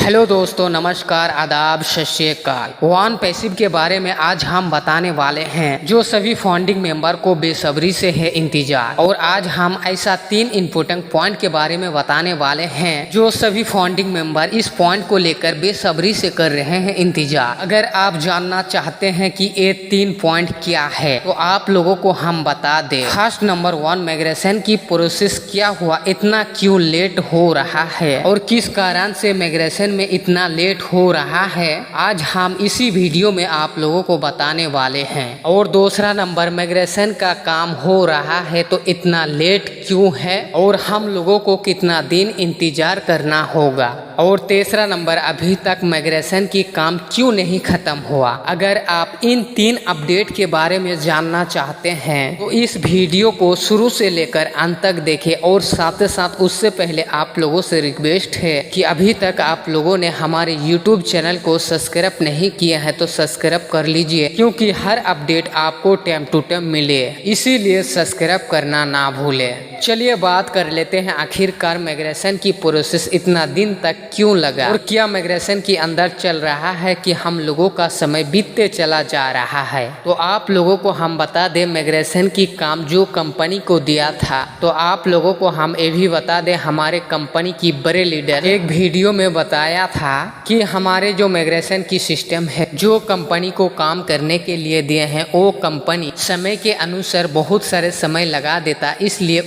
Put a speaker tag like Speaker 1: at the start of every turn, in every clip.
Speaker 1: Hello दोस्तों, नमस्कार, आदाब, सत श्री अकाल। वन पैसिव के बारे में आज हम बताने वाले हैं जो सभी फाउंडिंग मेंबर को बेसब्री से है इंतजार। और आज हम ऐसा 3 इम्पोर्टेंट पॉइंट के बारे में बताने वाले हैं जो सभी फाउंडिंग मेंबर इस पॉइंट को लेकर बेसब्री से कर रहे हैं इंतजार। अगर आप जानना चाहते हैं कि ये 3 पॉइंट क्या है तो आप लोगों को हम बता दें। फर्स्ट नंबर 1, माइग्रेशन की प्रोसेस क्या हुआ, इतना क्यों लेट हो रहा है और किस कारण से माइग्रेशन में इतना लेट हो रहा है, आज हम इसी वीडियो में आप लोगों को बताने वाले हैं। और दूसरा नंबर, माइग्रेशन का काम हो रहा है तो इतना लेट क्यों है और हम लोगों को कितना दिन इंतजार करना होगा। और तीसरा नंबर, अभी तक माइग्रेशन की काम क्यों नहीं खत्म हुआ। अगर आप इन 3 अपडेट के बारे में जानना चाहते हैं तो इस वीडियो को शुरू से लेकर अंत तक देखें। और साथ ही साथ उससे पहले आप लोगों से रिक्वेस्ट है कि अभी तक आप लोगों ने हमारे YouTube चैनल को सब्सक्राइब नहीं किया है तो सब्सक्राइब कर लीजिए, क्योंकि हर अपडेट आपको टाइम टू टाइम मिले, इसीलिए सब्सक्राइब करना ना भूलें। चलिए बात कर लेते हैं आखिरकार माइग्रेशन की प्रोसेस इतना दिन तक क्यों लगा और क्या माइग्रेशन के अंदर चल रहा है कि हम लोगों का समय बीतते चला जा रहा है। तो आप लोगों को हम बता दें, माइग्रेशन की काम जो कंपनी को दिया था, तो आप लोगों को हम ये भी बता दें, हमारे कंपनी की बड़े लीडर एक वीडियो में बताया था कि हमारे जो माइग्रेशन की सिस्टम है जो कंपनी को काम करने के लिए दिए हैं वो कंपनी समय के अनुसार बहुत सारे समय लगा देता, इसलिए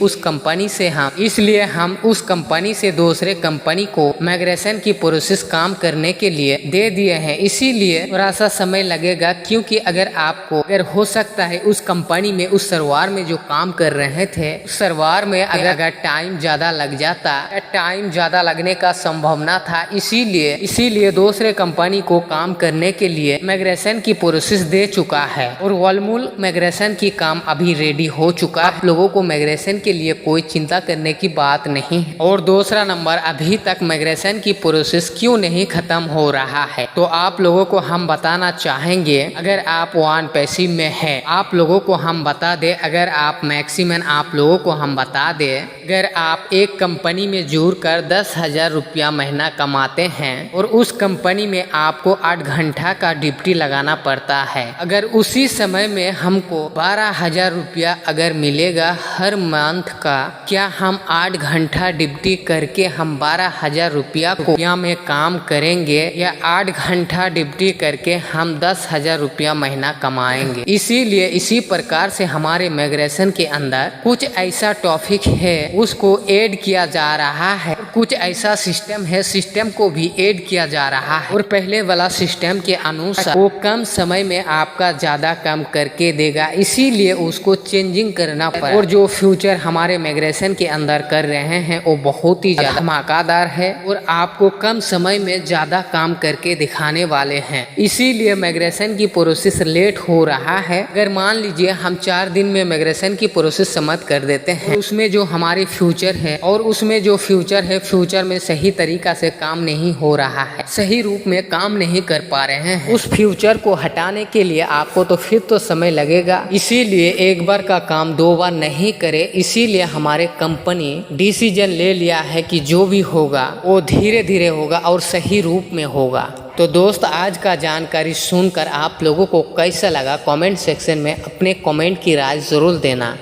Speaker 1: हम उस कंपनी से दूसरे कंपनी को माइग्रेशन की प्रोसेस काम करने के लिए दे दिए हैं। इसीलिए थोड़ा सा समय लगेगा, क्योंकि अगर हो सकता है उस कंपनी में उस सर्वर में जो काम कर रहे थे उस सर्वर में अगर टाइम ज़्यादा लग जाता, टाइम ज़्यादा लगने का संभावना था, इसीलिए दूसरे कंपनी को काम करने के लिए माइग्रेशन की प्रोसेस दे चुका है। और वलमूल माइग्रेशन की काम अभी रेडी हो चुका है। आप लोगों को माइग्रेशन के लिए कोई चिंता करने की बात नहीं है। और दूसरा नंबर, अभी तक माइग्रेशन की प्रोसेस क्यों नहीं खत्म हो रहा है, तो आप लोगों को हम बताना चाहेंगे। अगर आप वन पैसिव में है, आप लोगों को हम बता दे, अगर आप मैक्सिमम आप लोगों को हम बता दे, अगर आप एक कंपनी में जुड़कर 10,000 रुपया महीना कमाते हैं और उस कंपनी में आपको 8 घंटा का ड्यूटी लगाना पड़ता है, अगर उसी समय में हमको 12,000 रुपया अगर मिलेगा हर मंथ का, क्या हम 8 घंटा ड्यूटी करके हम 12,000 रुपया को यहाँ में काम करेंगे या 8 घंटा ड्यूटी करके हम 10,000 रुपया महीना कमाएंगे। इसीलिए इसी प्रकार से हमारे माइग्रेशन के अंदर कुछ ऐसा टॉपिक है उसको ऐड किया जा रहा है, कुछ ऐसा सिस्टम है सिस्टम को भी ऐड किया जा रहा है। और पहले वाला सिस्टम के अनुसार वो कम समय में आपका ज्यादा काम करके देगा, इसीलिए उसको चेंजिंग करना पड़ा। और जो फ्यूचर हमारे माइग्रेशन के अंदर कर रहे हैं वो बहुत ही ज्यादा धमाकेदार है और आपको कम समय में ज्यादा काम करके दिखाने वाले हैं, इसीलिए माइग्रेशन की प्रोसेस लेट हो रहा है। अगर मान लीजिए हम 4 दिन में माइग्रेशन की प्रोसेस समाप्त कर देते हैं, उसमें जो हमारे फ्यूचर है और उसमें जो फ्यूचर है, फ्यूचर में सही तरीका से काम नहीं हो रहा है, सही रूप में काम नहीं कर पा रहे हैं, उस फ्यूचर को हटाने के लिए आपको तो फिर तो समय लगेगा। इसीलिए एक बार का काम 2 बार नहीं करे, इसीलिए हमारे कंपनी डिसीजन ले लिया है कि जो भी होगा वो धीरे धीरे होगा और सही रूप में होगा। तो दोस्त, आज का जानकारी सुनकर आप लोगों को कैसा लगा, कमेंट सेक्शन में अपने कमेंट की राय जरूर देना।